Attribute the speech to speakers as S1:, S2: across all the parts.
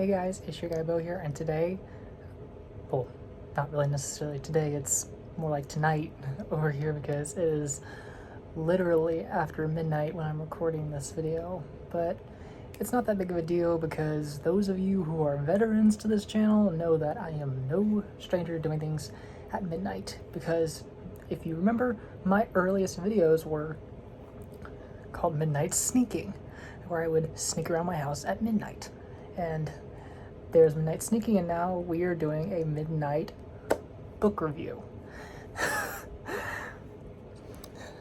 S1: Hey guys, it's your guy Bo here, and today, well, not really necessarily today, it's more like tonight over here because it is literally after midnight when I'm recording this video. But it's not that big of a deal because those of you who are veterans to this channel know that I am no stranger to doing things at midnight. Because if you remember, my earliest videos were called Midnight Sneaking, where I would sneak around my house at midnight. And there's Midnight Sneaking, and now we are doing a midnight book review.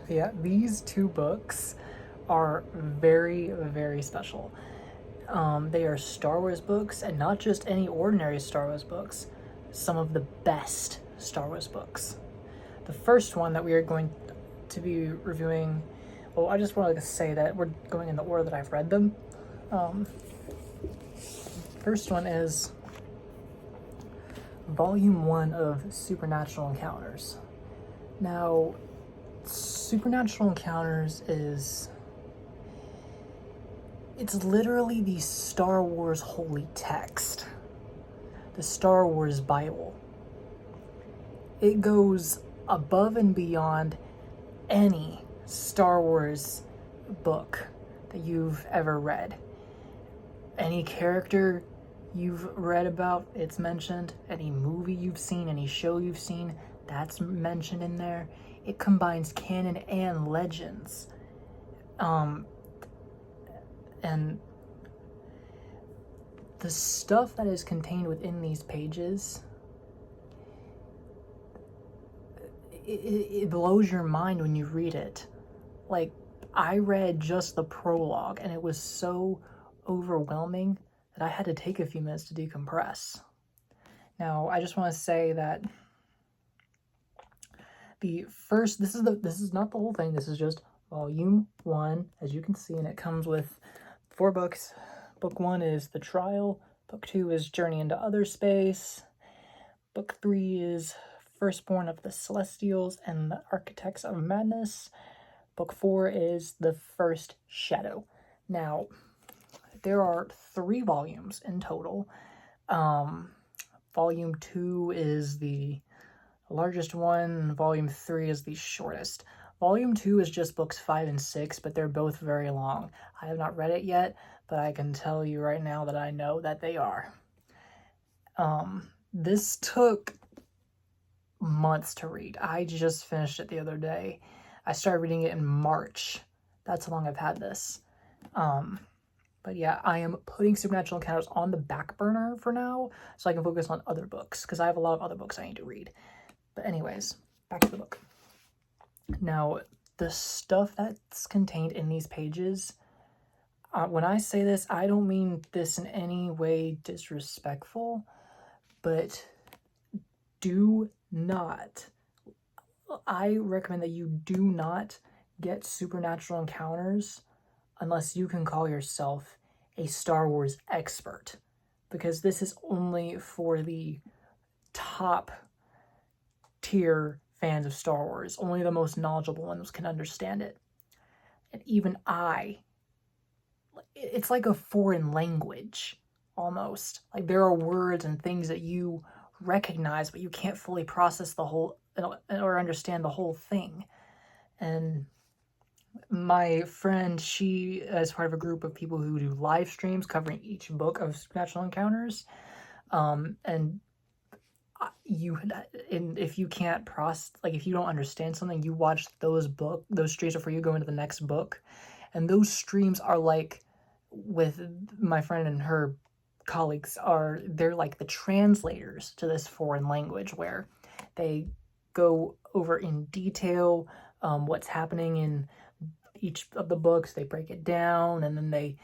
S1: Yeah, these two books are very, very special. They are Star Wars books, and not just any ordinary Star Wars books, some of the best Star Wars books. The first one that we are going to be reviewing, well, I just wanted to say that we're going in the order that I've read them. First one is Volume 1 of Supernatural Encounters. Now, Supernatural Encounters it's literally the Star Wars holy text, the Star Wars Bible. It goes above and beyond any Star Wars book that you've ever read. Any character you've read about, it's mentioned. Any movie you've seen, any show you've seen, that's mentioned in there. It combines canon and legends. And the stuff that is contained within these pages, it blows your mind when you read it. Like, I read just the prologue, and it was so overwhelming that I had to take a few minutes to decompress. Now, I just want to say that this is not the whole thing. This is just Volume 1, as you can see, and it comes with 4 books. Book 1 is The Trial. Book 2 is Journey into Other Space. Book 3 is Firstborn of the Celestials and the Architects of Madness. Book 4 is The First Shadow. Now, there are 3 volumes in total. Volume 2 is the largest one. Volume 3 is the shortest. Volume 2 is just books 5 and 6, but they're both very long. I have not read it yet, but I can tell you right now that I know that they are. This took months to read. I just finished it the other day. I started reading it in March. That's how long I've had this. But yeah, I am putting Supernatural Encounters on the back burner for now, so I can focus on other books, because I have a lot of other books I need to read. But anyways, back to the book. Now, the stuff that's contained in these pages, when I say this, I don't mean this in any way disrespectful, but I recommend that you do not get Supernatural Encounters unless you can call yourself a Star Wars expert, because this is only for the top tier fans of Star Wars. Only the most knowledgeable ones can understand it. And even it's like a foreign language, almost. Like, there are words and things that you recognize, but you can't fully process the whole, or understand the whole thing. And my friend, she is part of a group of people who do live streams covering each book of Supernatural Encounters. And if you can't process, like, if you don't understand something, you watch those streams before you go into the next book. And those streams are like, with my friend and her colleagues, they're like the translators to this foreign language, where they go over in detail what's happening in each of the books. They break it down, and then they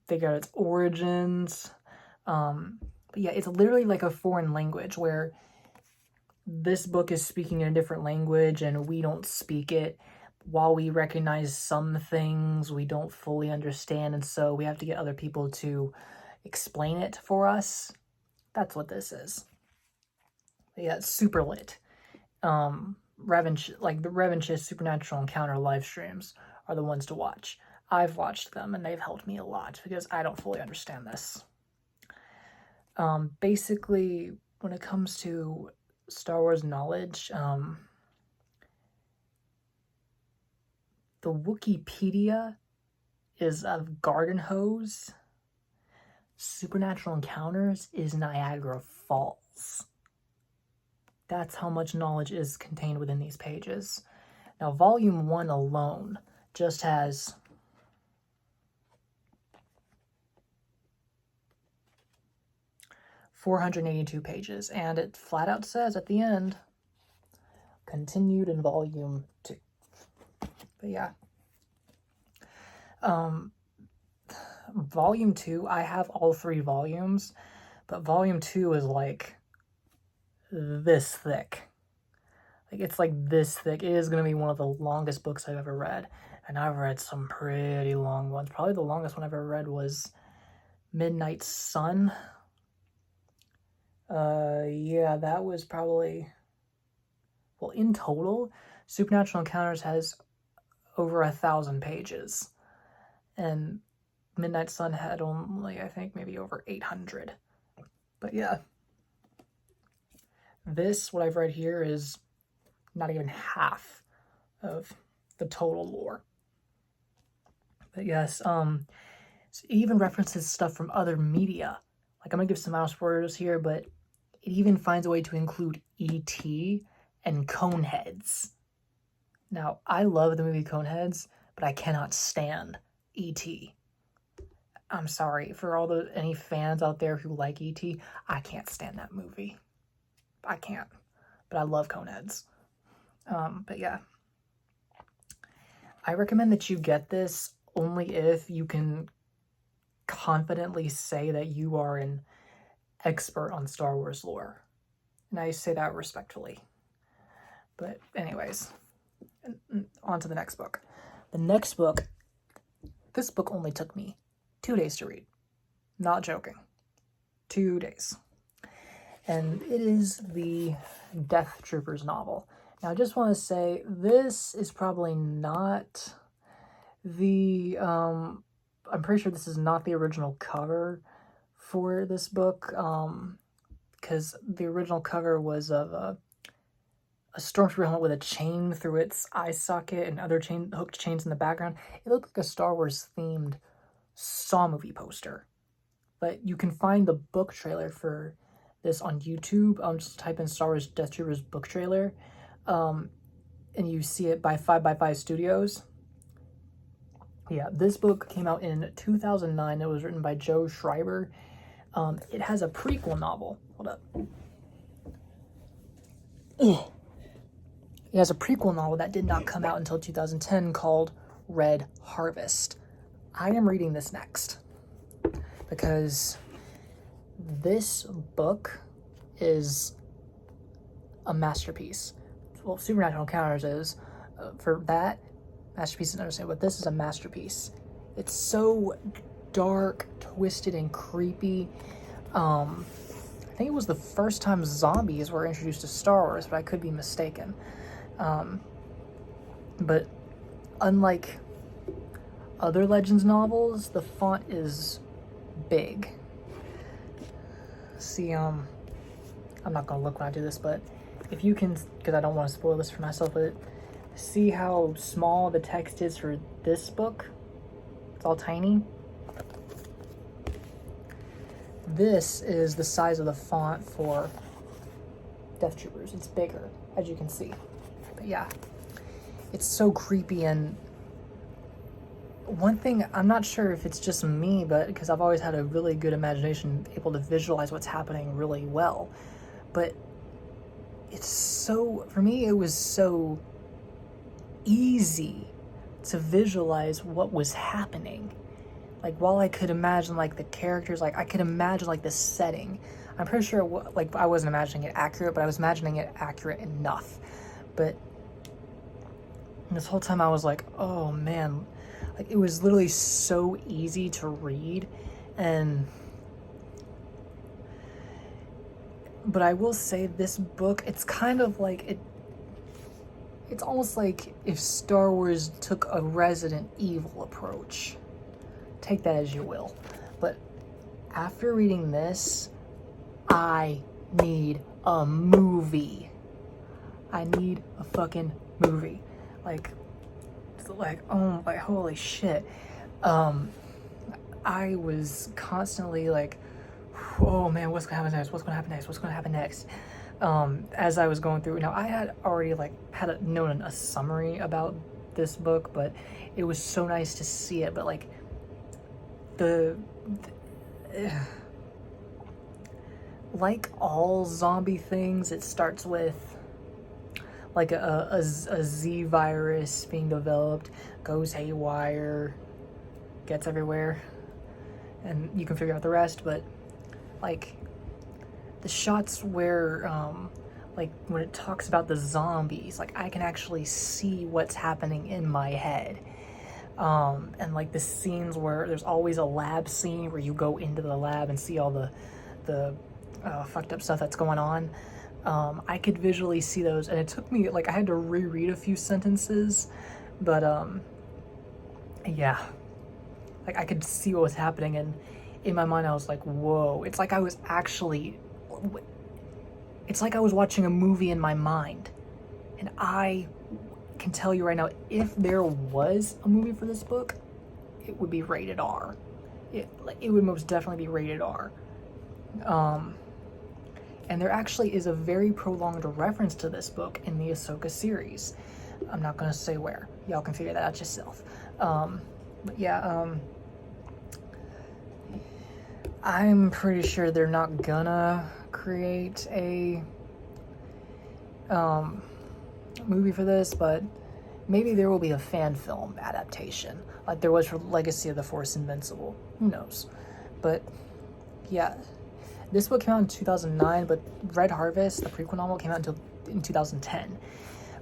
S1: figure out its origins. But yeah, it's literally like a foreign language, where this book is speaking in a different language and we don't speak it. While we recognize some things, we don't fully understand, and so we have to get other people to explain it for us. That's what this is. But yeah, it's super lit. The Revanchist Supernatural Encounter live streams are the ones to watch. I've watched them, and they've helped me a lot, because I don't fully understand this. Basically, when it comes to Star Wars knowledge, the Wikipedia is of garden hose. Supernatural Encounters is Niagara Falls. That's how much knowledge is contained within these pages. Now, Volume 1 alone just has 482 pages, and it flat out says at the end, continued in Volume 2. But yeah. Volume 2, I have all 3 volumes, but Volume 2 is like this thick. Like, it's like this thick. It is going to be one of the longest books I've ever read, and I've read some pretty long ones. Probably the longest one I've ever read was Midnight Sun. Yeah, that was probably... Well, in total, Supernatural Encounters has over 1,000 pages, and Midnight Sun had only, I think, maybe over 800. But yeah, this, what I've read here, is not even half of the total lore. But yes, so it even references stuff from other media. Like, I'm gonna give some mouse spoilers here, but it even finds a way to include E.T. and Coneheads. Now, I love the movie Coneheads, but I cannot stand E.T. I'm sorry for any fans out there who like E.T. I can't stand that movie. I can't. But I love Coneheads. But yeah. I recommend that you get this only if you can confidently say that you are an expert on Star Wars lore. And I say that respectfully. But anyways, on to the next book. The next book, this book only took me 2 days to read. Not joking. 2 days. And it is the Death Troopers novel. Now, I just want to say, this is probably not the... I'm pretty sure this is not the original cover for this book, because the original cover was of a stormtrooper helmet with a chain through its eye socket and other hooked chains in the background. It looked like a Star Wars themed Saw movie poster. But you can find the book trailer for this on YouTube. Just type in Star Wars Death Troopers book trailer, and you see it by 5x5 Studios. Yeah, this book came out in 2009. It was written by Joe Schreiber. It has a prequel novel. Hold up. Ugh. It has a prequel novel that did not come out until 2010 called Red Harvest. I am reading this next because this book is a masterpiece. Well, Supernatural Encounters is, for that, masterpiece is understand, but this is a masterpiece. It's so dark, twisted, and creepy. I think it was the first time zombies were introduced to Star Wars, but I could be mistaken. But unlike other Legends novels, the font is big. See, I'm not gonna look when I do this, but if you can, because I don't want to spoil this for myself, but see how small the text is for this book? It's all tiny. This is the size of the font for Death Troopers. It's bigger, as you can see. But yeah, it's so creepy. And one thing, I'm not sure if it's just me, but because I've always had a really good imagination, able to visualize what's happening really well. But it's so, for me, it was so easy to visualize what was happening. Like, while I could imagine, like, the characters, like, I could imagine, like, the setting. I'm pretty sure, like, I wasn't imagining it accurate, but I was imagining it accurate enough. But this whole time I was like, oh, man. Like, it was literally so easy to read. But I will say, this book, it's kind of like, it's almost like if Star Wars took a Resident Evil approach. Take that as you will. But after reading this, I need a movie. I need a fucking movie. Like, oh my, holy shit. I was constantly like, oh man, what's gonna happen next? What's gonna happen next? What's gonna happen next? As I was going through. Now, I had already known a summary about this book, but it was so nice to see it. But like like all zombie things, it starts with like a Z virus being developed, goes haywire, gets everywhere, and you can figure out the rest. But like the shots where like when it talks about the zombies, like I can actually see what's happening in my head. And like the scenes where there's always a lab scene where you go into the lab and see all the fucked up stuff that's going on. I could visually see those, and it took me, like, I had to reread a few sentences, but yeah, like I could see what was happening, and in my mind I was like, whoa, it's like I was watching a movie in my mind. And I can tell you right now, if there was a movie for this book, it would be rated R. It would most definitely be rated R. And there actually is a very prolonged reference to this book in the Ahsoka series. I'm not going to say where. Y'all can figure that out yourself. But yeah, I'm pretty sure they're not gonna create a movie for this, but maybe there will be a fan film adaptation, like there was for Legacy of the Force Invincible. Who knows? But yeah, this book came out in 2009, but Red Harvest, the prequel novel, came out in 2010.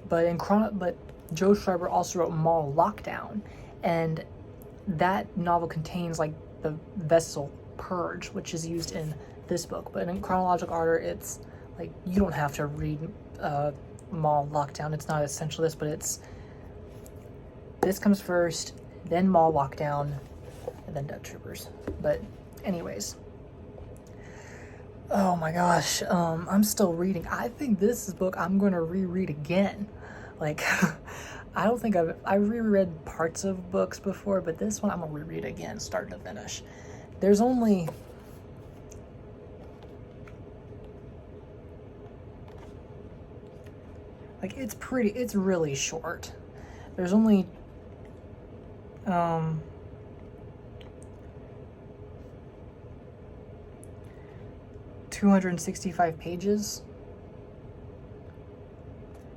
S1: But Joe Schreiber also wrote Mall Lockdown, and that novel contains like the vessel Purge, which is used in this book. But in chronological order, it's like you don't have to read Mall Lockdown. It's not essential this, but this comes first, then Mall Lockdown, and then Death Troopers. But anyways, oh my gosh, I'm still reading. I think this is a book I'm going to reread again. Like, I don't think I reread parts of books before, but this one I'm going to reread again, start to finish. There's only... like, it's really short. There's only... 265 pages.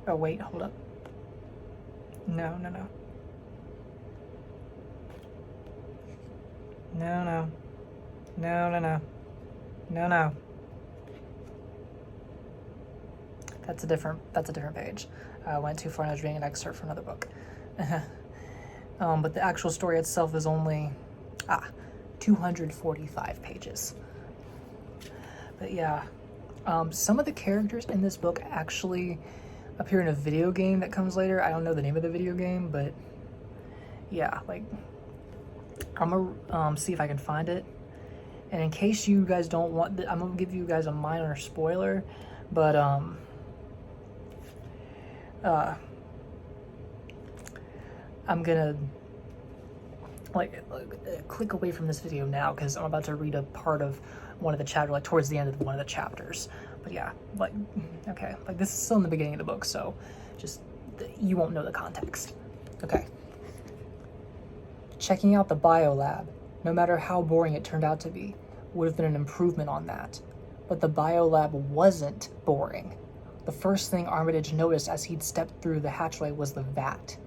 S1: Oh wait, hold up. No. That's a different page. I went too far and I was reading an excerpt from another book. But the actual story itself is only 245 pages. But yeah, some of the characters in this book actually appear in a video game that comes later. I don't know the name of the video game, but yeah, like, I'm gonna see if I can find it. And in case you guys don't want, I'm gonna give you guys a minor spoiler, but I'm gonna click away from this video now because I'm about to read a part of one of the chapters, like towards the end of one of the chapters. But yeah, like, okay, like this is still in the beginning of the book, so just, you won't know the context. Okay. Checking out the biolab, no matter how boring it turned out to be, would have been an improvement on that. But the biolab wasn't boring. The first thing Armitage noticed as he'd stepped through the hatchway was the vat.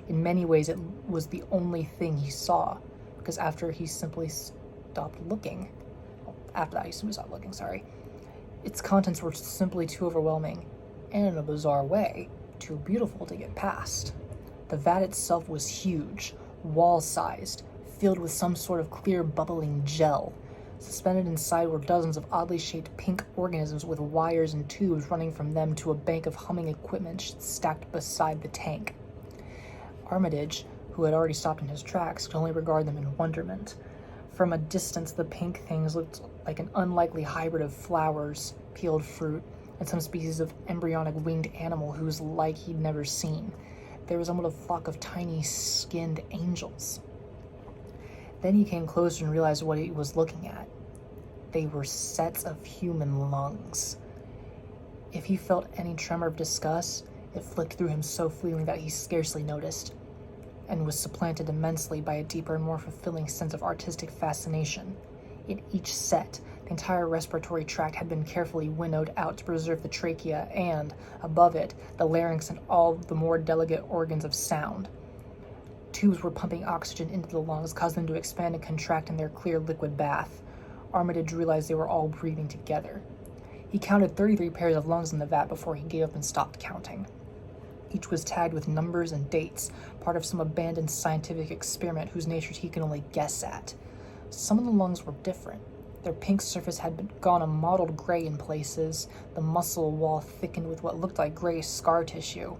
S1: In many ways, it was the only thing he saw, because after he simply stopped looking, its contents were simply too overwhelming, and in a bizarre way, too beautiful to get past. The vat itself was huge, wall-sized, filled with some sort of clear bubbling gel. Suspended inside were dozens of oddly shaped pink organisms with wires and tubes running from them to a bank of humming equipment stacked beside the tank. Armitage, who had already stopped in his tracks, could only regard them in wonderment. From a distance, the pink things looked like an unlikely hybrid of flowers, peeled fruit, and some species of embryonic winged animal whose like he'd never seen. They resembled a flock of tiny skinned angels. Then he came closer and realized what he was looking at. They were sets of human lungs. If he felt any tremor of disgust, it flicked through him so fleetingly that he scarcely noticed, and was supplanted immensely by a deeper and more fulfilling sense of artistic fascination. In each set, the entire respiratory tract had been carefully winnowed out to preserve the trachea and, above it, the larynx and all the more delicate organs of sound. Tubes were pumping oxygen into the lungs, causing them to expand and contract in their clear liquid bath. Armitage realized they were all breathing together. He counted 33 pairs of lungs in the vat before he gave up and stopped counting. Each was tagged with numbers and dates, part of some abandoned scientific experiment whose nature he could only guess at. Some of the lungs were different. Their pink surface had gone a mottled gray in places, the muscle wall thickened with what looked like gray scar tissue.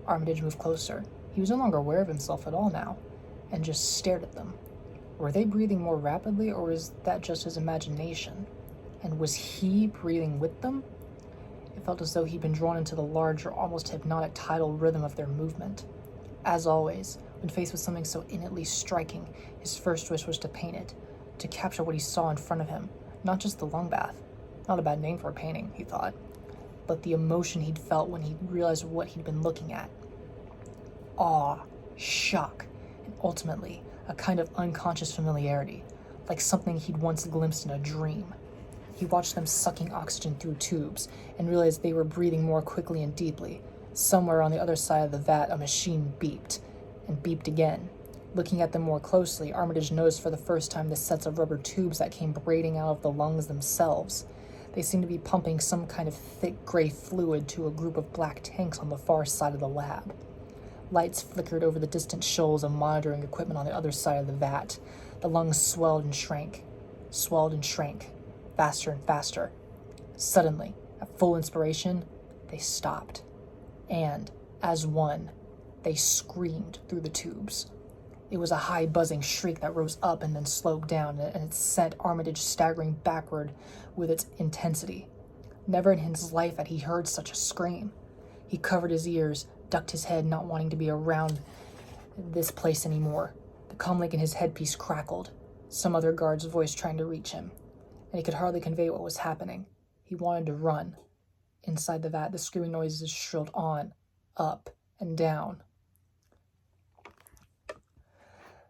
S1: Armitage moved closer. He was no longer aware of himself at all now, and just stared at them. Were they breathing more rapidly, or was that just his imagination? And was he breathing with them? It felt as though he'd been drawn into the larger, almost hypnotic tidal rhythm of their movement. As always, when faced with something so innately striking, his first wish was to paint it, to capture what he saw in front of him, not just the lung bath. Not a bad name for a painting, he thought, but the emotion he'd felt when he realized what he'd been looking at. Awe, shock, and ultimately, a kind of unconscious familiarity, like something he'd once glimpsed in a dream. He watched them sucking oxygen through tubes and realized they were breathing more quickly and deeply. Somewhere on the other side of the vat, a machine beeped, and beeped again. Looking at them more closely, Armitage noticed for the first time the sets of rubber tubes that came braiding out of the lungs themselves. They seemed to be pumping some kind of thick gray fluid to a group of black tanks on the far side of the lab. Lights flickered over the distant shoals of monitoring equipment on the other side of the vat. The lungs swelled and shrank, faster and faster. Suddenly, at full inspiration, they stopped. And, as one, they screamed through the tubes. It was a high buzzing shriek that rose up and then slowed down, and it sent Armitage staggering backward with its intensity. Never in his life had he heard such a scream. He covered his ears, ducked his head, not wanting to be around this place anymore. The comlink in his headpiece crackled, some other guard's voice trying to reach him, and he could hardly convey what was happening. He wanted to run. Inside the vat, the screaming noises shrilled on, up, and down.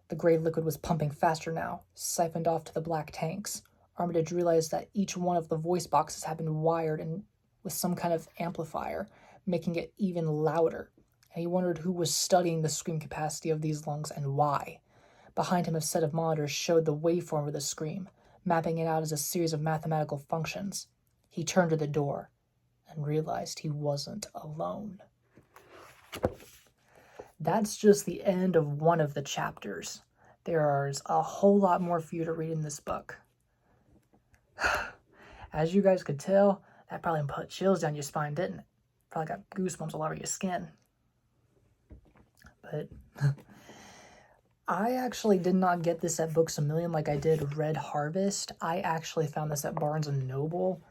S1: The gray liquid was pumping faster now, siphoned off to the black tanks. Armitage realized that each one of the voice boxes had been wired and with some kind of amplifier, making it even louder, and he wondered who was studying the scream capacity of these lungs and why. Behind him, a set of monitors showed the waveform of the scream, mapping it out as a series of mathematical functions. He turned to the door and realized he wasn't alone. That's just the end of one of the chapters. There's a whole lot more for you to read in this book. As you guys could tell, that probably put chills down your spine, didn't it? Probably got goosebumps all over your skin. But I actually did not get this at Books A Million like I did Red Harvest. I actually found this at Barnes & Noble,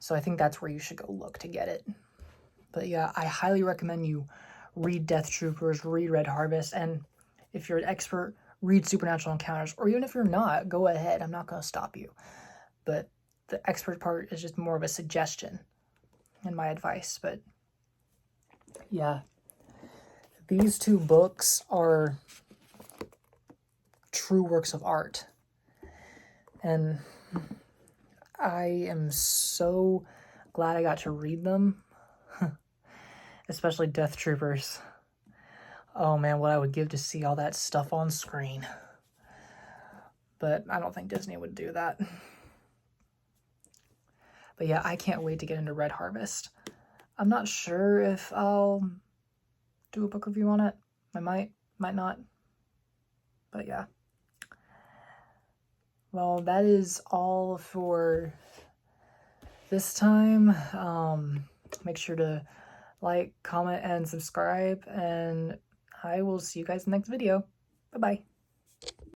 S1: so I think that's where you should go look to get it. But yeah, I highly recommend you read Death Troopers, read Red Harvest, and if you're an expert, read Supernatural Encounters, or even if you're not, go ahead. I'm not going to stop you. But the expert part is just more of a suggestion and my advice. But yeah, these two books are true works of art. And I am so glad I got to read them. Especially Death Troopers. Oh man, what I would give to see all that stuff on screen. But I don't think Disney would do that. But yeah, I can't wait to get into Red Harvest. I'm not sure if I'll do a book review on it. I might not. But yeah. Well, that is all for this time. Make sure to like, comment, and subscribe, and I will see you guys in the next video. Bye-bye.